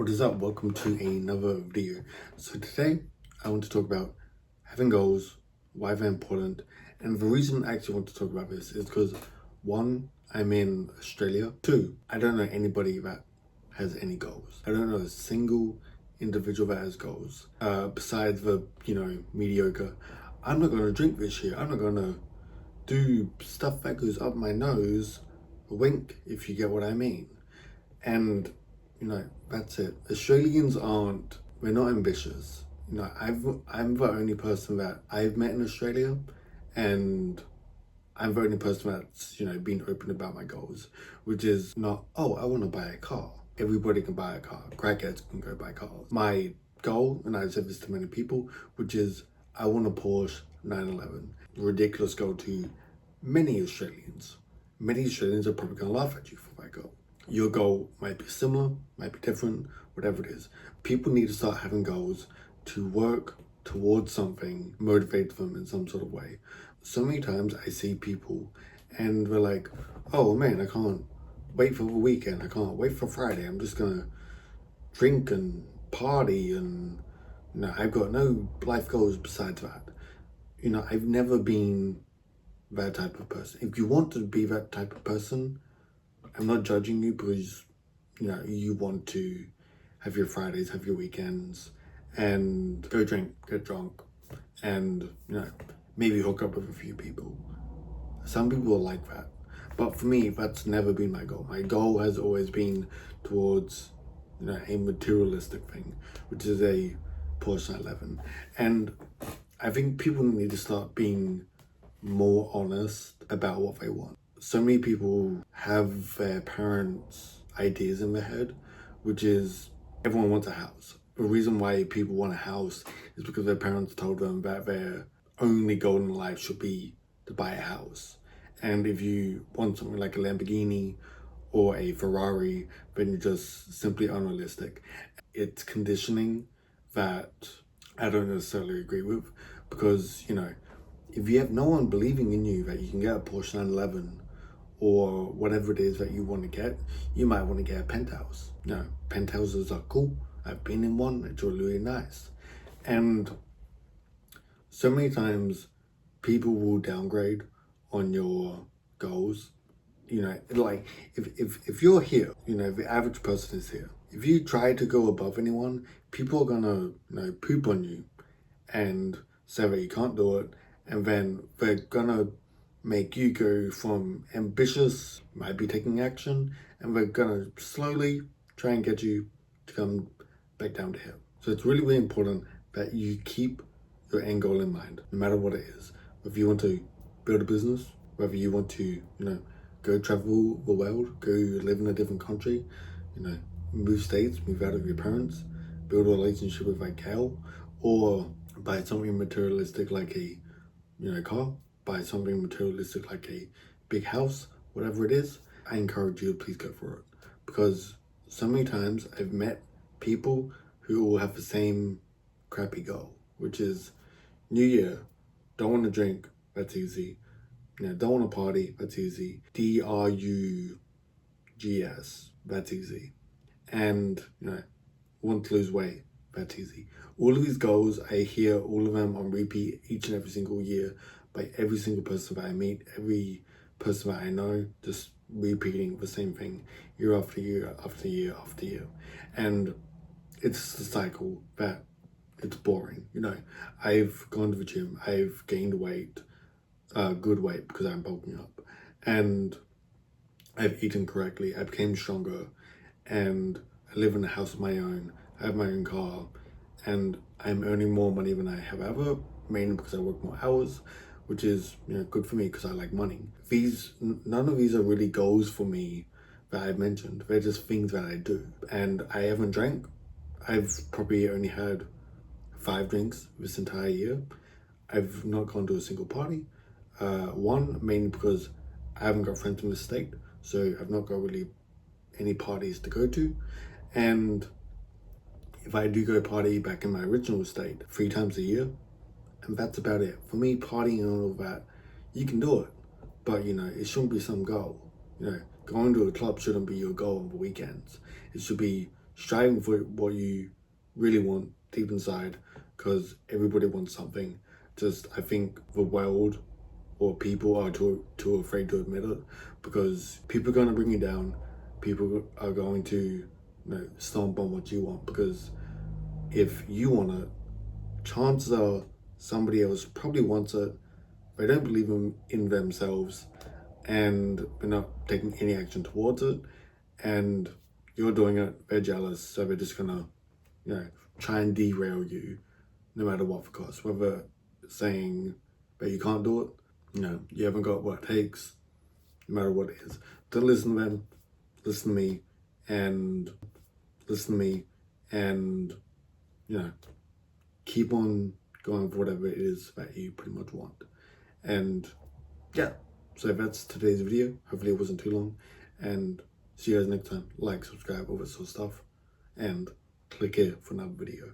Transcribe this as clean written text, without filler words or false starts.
What is up? Welcome to another video. So today I want to talk about having goals, why they're important, and the reason I actually want to talk about this is because one, I'm in Australia. Two, I don't know anybody that has any goals. I don't know a single individual that has goals. Besides the, mediocre, I'm not gonna drink this year. I'm not gonna do stuff that goes up my nose. Wink, if you get what I mean. And that's it. Australians aren't, we're not ambitious. I'm the only person that I've met in Australia, and I'm the only person that's, been open about my goals, which is not, oh, I want to buy a car. Everybody can buy a car. Crackheads can go buy cars. My goal, and I've said this to many people, which is I want a Porsche 911. Ridiculous goal to many Australians. Many Australians are probably going to laugh at you for that goal. Your goal might be similar, might be different, whatever it is. People need to start having goals to work towards something, motivate them in some sort of way. So many times I see people and they're like, oh man, I can't wait for the weekend. I can't wait for Friday. I'm just gonna drink and party and I've got no life goals besides that. I've never been that type of person. If you want to be that type of person, I'm not judging you because, you want to have your Fridays, have your weekends, and go drink, get drunk, and, maybe hook up with a few people. Some people are like that. But for me, that's never been my goal. My goal has always been towards, a materialistic thing, which is a Porsche 911. And I think people need to start being more honest about what they want. So many people have their parents' ideas in their head, which is everyone wants a house. The reason why people want a house is because their parents told them that their only goal in life should be to buy a house. And if you want something like a Lamborghini or a Ferrari, then you're just simply unrealistic. It's conditioning that I don't necessarily agree with because, if you have no one believing in you that you can get a Porsche 911 or whatever it is that you want to get, you might want to get a penthouse. Penthouses are cool. I've been in one. It's really nice. And so many times people will downgrade on your goals. Like if you're here, if the average person is here, if you try to go above anyone, people are gonna, poop on you and say that you can't do it, and then they're gonna make you go from ambitious, might be taking action, and they're gonna slowly try and get you to come back down to here. So it's really, really important that you keep your end goal in mind, no matter what it is. Whether you want to build a business, whether you want to, go travel the world, go live in a different country, move states, move out of your parents, build a relationship with a gal, or buy something materialistic like a, car, buy something materialistic like a big house, whatever it is, I encourage you to please go for it. Because so many times I've met people who all have the same crappy goal, which is New Year, don't want to drink, that's easy. Don't want to party, that's easy. DRUGS, that's easy. And, want to lose weight, that's easy. All of these goals, I hear all of them on repeat each and every single year by every single person that I meet, every person that I know, just repeating the same thing year after year after year after year. And it's the cycle that it's boring. I've gone to the gym, I've gained weight, good weight because I'm bulking up, and I've eaten correctly, I became stronger, and I live in a house of my own, I have my own car, and I'm earning more money than I have ever, mainly because I work more hours, which is good for me because I like money. None of these are really goals for me that I've mentioned. They're just things that I do. And I haven't drank. I've probably only had 5 drinks this entire year. I've not gone to a single party. One, mainly because I haven't got friends in the state, so I've not got really any parties to go to. And if I do go party back in my original state 3 times a year, and that's about it. For me, partying and all of that, you can do it, but it shouldn't be some goal. Going to a club shouldn't be your goal on the weekends. It should be striving for what you really want deep inside, because everybody wants something. Just I think the world or people are too afraid to admit it, because people are going to bring you down. People are going to stomp on what you want, because if you want it, chances are somebody else probably wants it. They don't believe in themselves, and they're not taking any action towards it, and you're doing it, they're jealous, so they're just gonna, try and derail you no matter what the cost. Whether saying that you can't do it, you haven't got what it takes, no matter what it is. Don't listen to them, listen to me, and listen to me, and, keep on going for whatever it is that you pretty much want. And yeah, so that's today's video. Hopefully it wasn't too long, and see you guys next time. Like, subscribe, all that sort of stuff, and click here for another video.